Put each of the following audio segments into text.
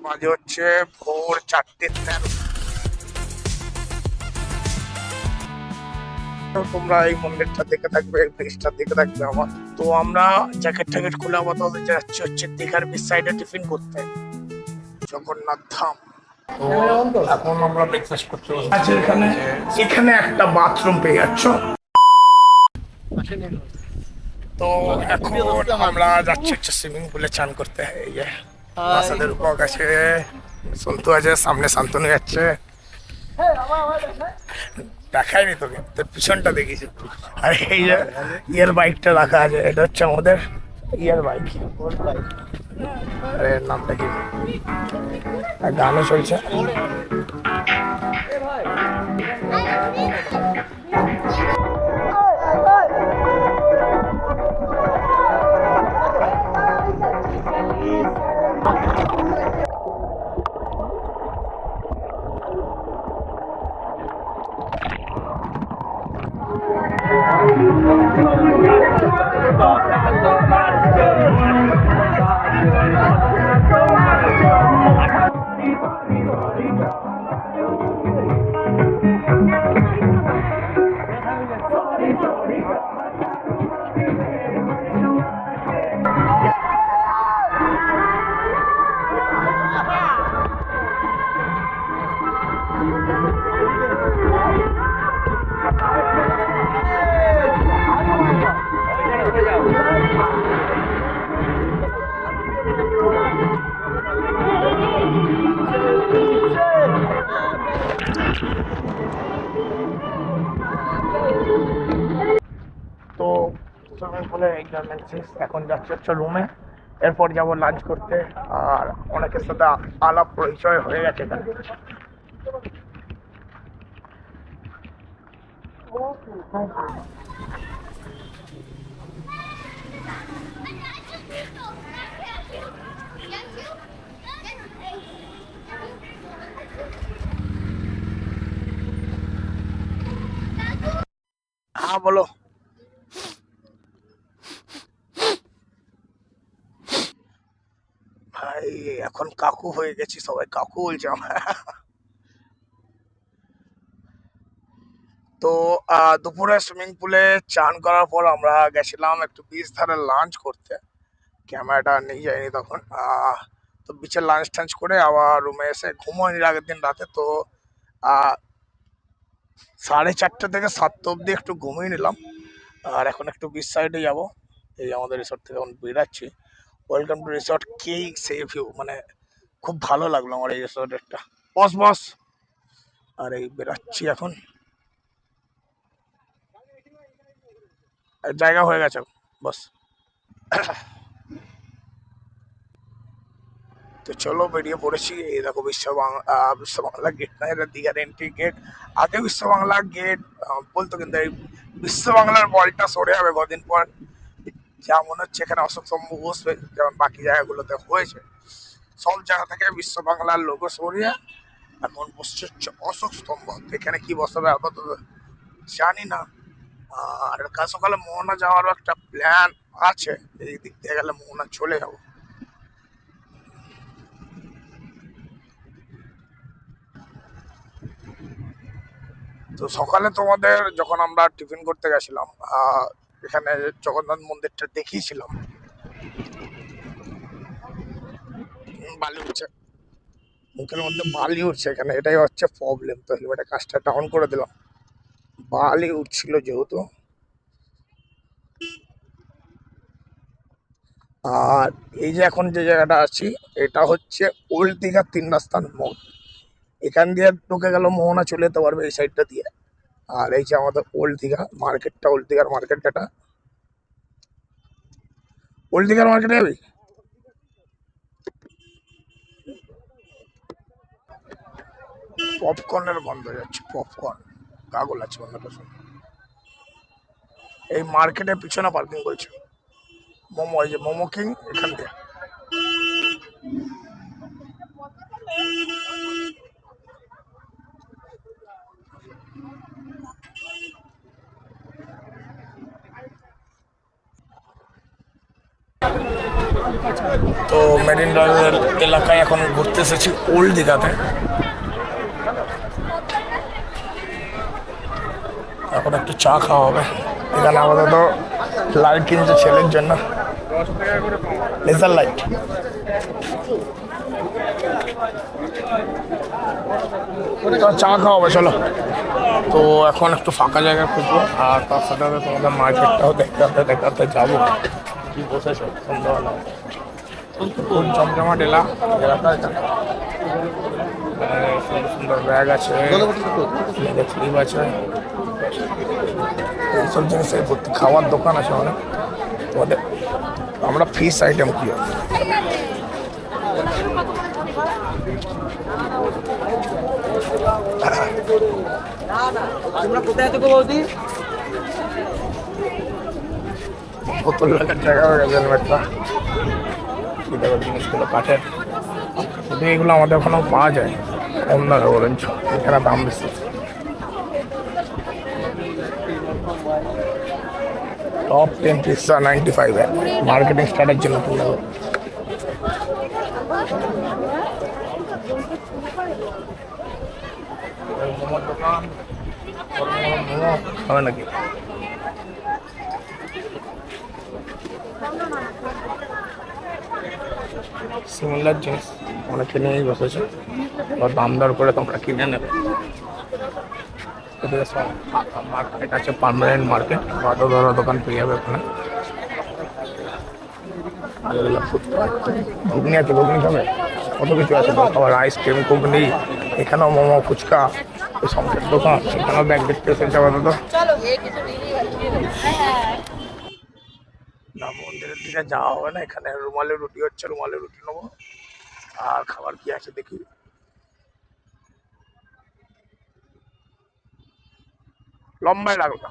বাজে হচ্ছে ভোর 4:13। তোমরা এই মন্দিরটা দেখে থাকবে, ব্রিজটা দেখে থাকবে আমার। তো আমরা জ্যাকেট ট্যাকেট খুলে আপাতত যাচ্ছি হচ্ছে দীঘার বিচ সাইডে টিফিন করতে, জগন্নাথ ধাম। তো এখন আমরা ব্রেকফাস্ট করতে আচ্ছা, এখানে একটা বাথরুম পেয়ে যাচ্ছ। তো এখন আমরা যাচ্ছি হচ্ছে সুইমিং পুলে চান করতে। এই যে বাচ্চাদের উপর কাছে সন্তু আছে, সামনে শান্তনু যাচ্ছে। দেখায়নি তোকে, তোর পিছনটা দেখিস। আর এই যে ইয়ার বাইকটা রাখা আছে, এটা হচ্ছে আমাদের ইয়ার বাইক। আরে নামটা কি, গানও চলছে। তো সুইমিং পুলে এক্সাম শেষ, এখন যাচ্ছি হচ্ছে রুমে। এরপর যাব লাঞ্চ করতে। আর অনেকের সাথে আলাপ পরিচয় হয়ে গেছে এখানে। হ্যাঁ বলো। ভাই এখন কাকু হয়ে গেছি, সবাই কাকু বলছে আমার। তো দুপুরে সুইমিং পুলে চান করার পর আমরা গেছিলাম একটু বিচ ধারে লাঞ্চ করতে। ক্যামেরাটা নিয়ে যাইনি তখন। তো বিচে লাঞ্চ টাঞ্চ করে আবার রুমে এসে ঘুমোয়নি আগের দিন রাতে। তো 4:30 থেকে 7 অব্দি একটু ঘুমিয়ে নিলাম। আর এখন একটু বিচ সাইডে যাবো। এই আমাদের রিসর্ট থেকে এখন বেরাচ্ছি। ওয়েলকাম টু রিসর্ট কে সেভ ইউ, মানে খুব ভালো লাগলো আমার এই রিসর্টেরটা। বস বস। আর এই বেরাচ্ছি এখন, জায়গা হয়ে গেছে বস। তো চলো বেরিয়ে পড়েছি। এই দেখো বিশ্ব বাংলা গেট না, এটা দীঘার এন্ট্রি গেট। আগে বিশ্ব বাংলা গেট বলতো, কিন্তু এই বিশ্ব বাংলার বলটা সরে যাবে কদিন পর। যা মনে হচ্ছে এখানে অশোক স্তম্ভ বসবে, যেমন বাকি জায়গাগুলোতে হয়েছে। সব জায়গা থেকে বিশ্ব বাংলার লোগো সরিয়ে এখন বসছে হচ্ছে অশোক স্তম্ভ। এখানে কি বসাবে আপাতত জানি না। আর কাল সকালে মোহনা যাওয়ারও একটা প্ল্যান আছে, এই দিক দিয়ে গেলে মোহনা চলে যাবো। তো সকালে তোমাদের যখন আমরা টিফিন করতে গেছিলাম, এখানে জগন্নাথ মন্দিরটা দেখিয়েছিলাম। বালি উঠছে, মুখের মধ্যে বালি উঠছে এখানে, এটাই হচ্ছে প্রবলেম। তো হেলমেটের কাজটা ডাউন করে দিলাম, বালি উঠছিল যেহেতু। আর এই যে এখন যে জায়গাটা আছি, এটা হচ্ছে ওল্ড দীঘার 3 রাস্তার মোড়। এখান দিয়ে ঢুকে গেল মোহনা চলে যেতে পারবে এই সাইডটা দিয়ে। আর এই যে আমাদের ওল্ড দীঘা মার্কেটটা, ওল্ড দীঘার মার্কেট, যেটা ওল্ড দীঘার মার্কেটে যাবি। পপকর্নের গন্ধ যাচ্ছে, পপকর্ন গাগল আছে গন্ধটা শুনে। এই মার্কেটের পিছনে পার্কিং করছে মোমো, এই যে মোমো কিং, এখান থেকে। তো মেরিন ড্রাইভ এলাকায় এখন ঘুরতে এসেছি ওল্ড দীঘাতে। এখন একটু চা খাওয়া হবে। এখানে আমাদের তো লাইট কিনছে ছেলের জন্য, লেজার লাইট। তো চা খাওয়া হবে, চলো। তো এখন একটু ফাঁকা জায়গা খুঁজবো, আর তার সাথে সাথে তোমাদের মার্কেটটাও দেখাতে যাবো। কি বসেছে সন্ধ্যাবেলা, খুব জমজমাট এলাকা এখানে। সুন্দর সুন্দর ব্যাগ আছে, ক্লিপ আছে, এইসব জিনিসের ভর্তি। খাওয়ার দোকান আছে অনেক তোমাদের। আমরা ফিশ আইটেম কি বোতল রাখার জায়গা হয়ে গেছে হেলমেটটা। জিনিসগুলো কাঠের, যদি এগুলো আমাদের ওখানেও পাওয়া যায় কম দামে বরঞ্চ, এখানে দাম বেশি। টপ 10 পিৎজা 95 মার্কেটিং স্টার্টের জন্য কিনতে হবে। মোমোর দোকান, মোমো হবে নাকি? সিমিলার জিনিস অনেকে নিয়েই বসেছে, দাম দর করে তোমরা কিনে নেবে। মার্কেট আছে, পার্মানেন্ট মার্কেট, বড় বড় দোকান পেয়ে যাবে ওখানে। ঘুগনি আছে, ঘুগনি খাবে, কত কিছু আছে আবার, আইসক্রিম, ঘুগনি, এখানেও মোমো, ফুচকা, এই সমস্ত দোকান। সেখানেও ব্যাগ দেখতে এসেছে আপাতত। না, মন্দিরের দিকে যাওয়া হবে না, এখানে রুমালের রুটি হচ্ছে, রুমালের রুটি নেবো। আর খাবার কি আছে দেখি। লম্বাই লাগলো।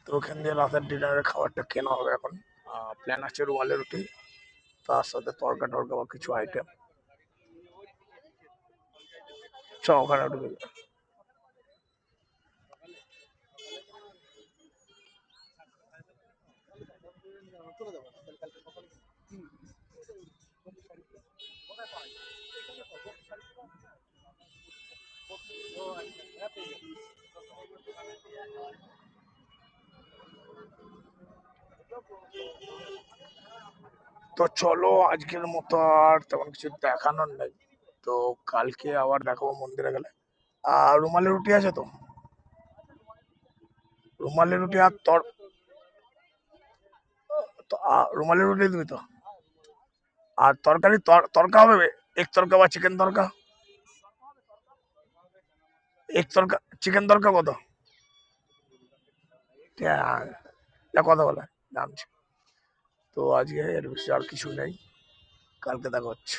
তো ওখান দিয়ে রাতের ডিনারের খাবারটা কেনা হবে এখন। প্ল্যান আছে রুমালের রুটি, তার সাথে তরকা টরকা বা কিছু আইটেম। চ ওখানে ঢুকে যাই। তো চলো, আজকের মতো আর তেমন কিছু দেখানোর নেই। তো কালকে আবার দেখাবো মন্দিরে গেলে। আর রুমালের রুটি আছে তো? রুমালের রুটি আর রুমালের রুটি দিবি তো? আর তরকারি তরকা হবে, এক তরকা বা চিকেন তরকা। এক তরকা চিকেন তরকা কত? কথা বলে দাম। তো আজকে এর বেশি আর কিছু নেই, কালকে দেখা হচ্ছে।